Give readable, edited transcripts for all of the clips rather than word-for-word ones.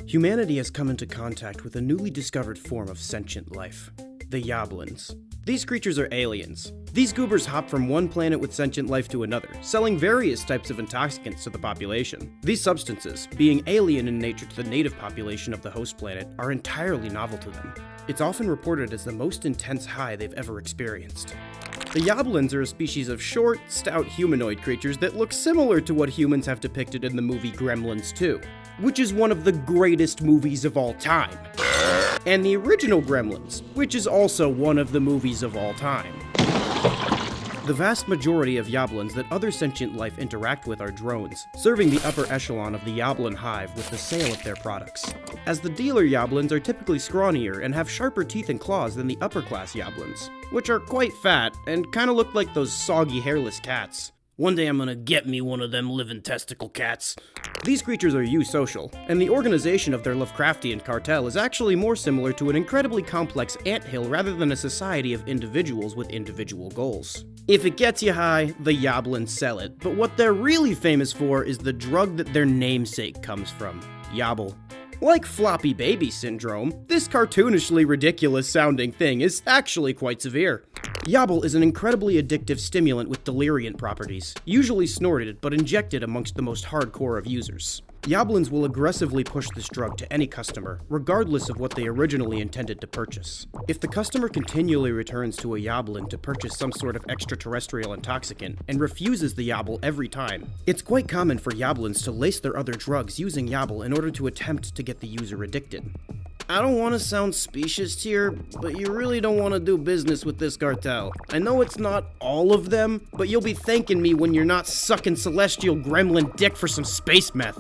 Humanity has come into contact with a newly discovered form of sentient life, the Yablins. These creatures are aliens. These goobers hop from one planet with sentient life to another, selling various types of intoxicants to the population. These substances, being alien in nature to the native population of the host planet, are entirely novel to them. It's often reported as the most intense high they've ever experienced. The Yablins are a species of short, stout humanoid creatures that look similar to what humans have depicted in the movie Gremlins 2, which is one of the greatest movies of all time. And the original Gremlins, which is also one of the movies of all time. The vast majority of Yablins that other sentient life interact with are drones, serving the upper echelon of the Yablin hive with the sale of their products. As the dealer Yablins are typically scrawnier and have sharper teeth and claws than the upper class Yablins, which are quite fat and kinda look like those soggy hairless cats. One day I'm gonna get me one of them living testicle cats. These creatures are eusocial, and the organization of their Lovecraftian cartel is actually more similar to an incredibly complex anthill rather than a society of individuals with individual goals. If it gets you high, the Yablins sell it, but what they're really famous for is the drug that their namesake comes from, Yabble. Like floppy baby syndrome, this cartoonishly ridiculous sounding thing is actually quite severe. Yabble is an incredibly addictive stimulant with deliriant properties, usually snorted but injected amongst the most hardcore of users. Yablins will aggressively push this drug to any customer, regardless of what they originally intended to purchase. If the customer continually returns to a Yablin to purchase some sort of extraterrestrial intoxicant and refuses the Yabble every time, it's quite common for Yablins to lace their other drugs using Yabble in order to attempt to get the user addicted. I don't want to sound specious here, but you really don't want to do business with this cartel. I know it's not all of them, but you'll be thanking me when you're not sucking celestial gremlin dick for some space meth.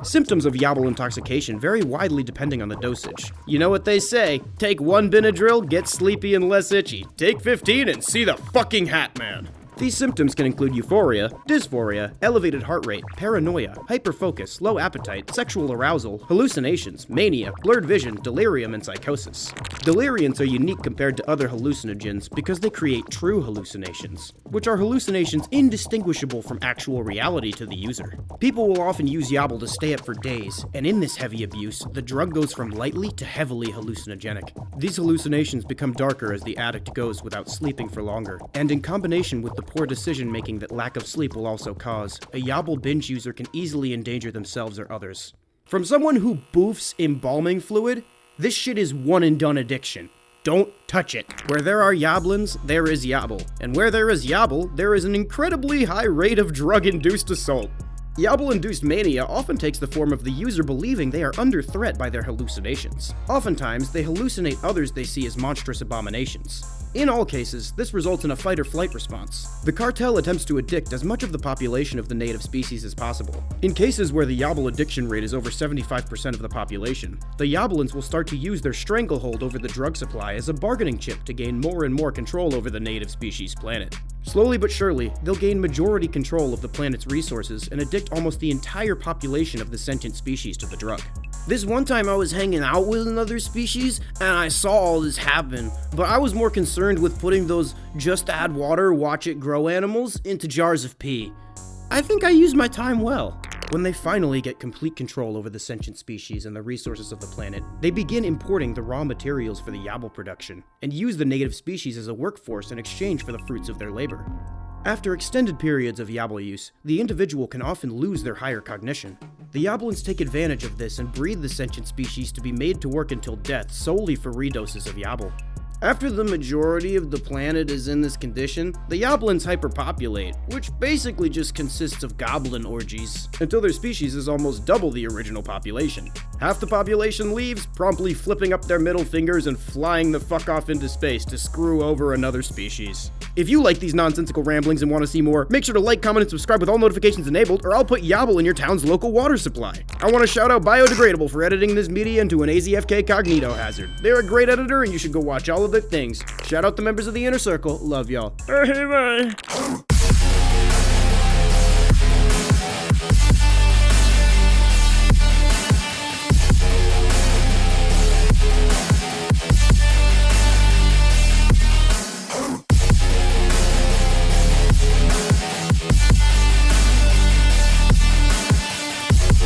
Symptoms of Yabble intoxication vary widely depending on the dosage. You know what they say, take 1 Benadryl, get sleepy and less itchy. Take 15 and see the fucking Hat Man. These symptoms can include euphoria, dysphoria, elevated heart rate, paranoia, hyperfocus, low appetite, sexual arousal, hallucinations, mania, blurred vision, delirium, and psychosis. Deliriants are unique compared to other hallucinogens because they create true hallucinations, which are hallucinations indistinguishable from actual reality to the user. People will often use Yabble to stay up for days, and in this heavy abuse, the drug goes from lightly to heavily hallucinogenic. These hallucinations become darker as the addict goes without sleeping for longer, and in combination with the poor decision-making that lack of sleep will also cause, a Yabble binge user can easily endanger themselves or others. From someone who boofs embalming fluid, this shit is one-and-done addiction. Don't touch it. Where there are Yablins, there is Yabble. And where there is Yabble, there is an incredibly high rate of drug-induced assault. Yabble-induced mania often takes the form of the user believing they are under threat by their hallucinations. Oftentimes, they hallucinate others they see as monstrous abominations. In all cases, this results in a fight-or-flight response. The cartel attempts to addict as much of the population of the native species as possible. In cases where the Yabble addiction rate is over 75% of the population, the Yablins will start to use their stranglehold over the drug supply as a bargaining chip to gain more and more control over the native species planet. Slowly but surely, they'll gain majority control of the planet's resources and addict almost the entire population of the sentient species to the drug. This one time I was hanging out with another species, and I saw all this happen, but I was more concerned with putting those just add water, watch it grow animals into jars of pee. I think I used my time well. When they finally get complete control over the sentient species and the resources of the planet, they begin importing the raw materials for the Yabble production, and use the native species as a workforce in exchange for the fruits of their labor. After extended periods of Yabble use, the individual can often lose their higher cognition. The Yablins take advantage of this and breed the sentient species to be made to work until death solely for redoses of Yabble. After the majority of the planet is in this condition, the Yablins hyperpopulate, which basically just consists of goblin orgies, until their species is almost double the original population. Half the population leaves, promptly flipping up their middle fingers and flying the fuck off into space to screw over another species. If you like these nonsensical ramblings and want to see more, make sure to like, comment, and subscribe with all notifications enabled, or I'll put Yabble in your town's local water supply. I want to shout out Biodegradable for editing this media into an AzFk cognito hazard. They're a great editor and you should go watch all of their things. Shout out the members of the Inner Circle. Love y'all. Bye.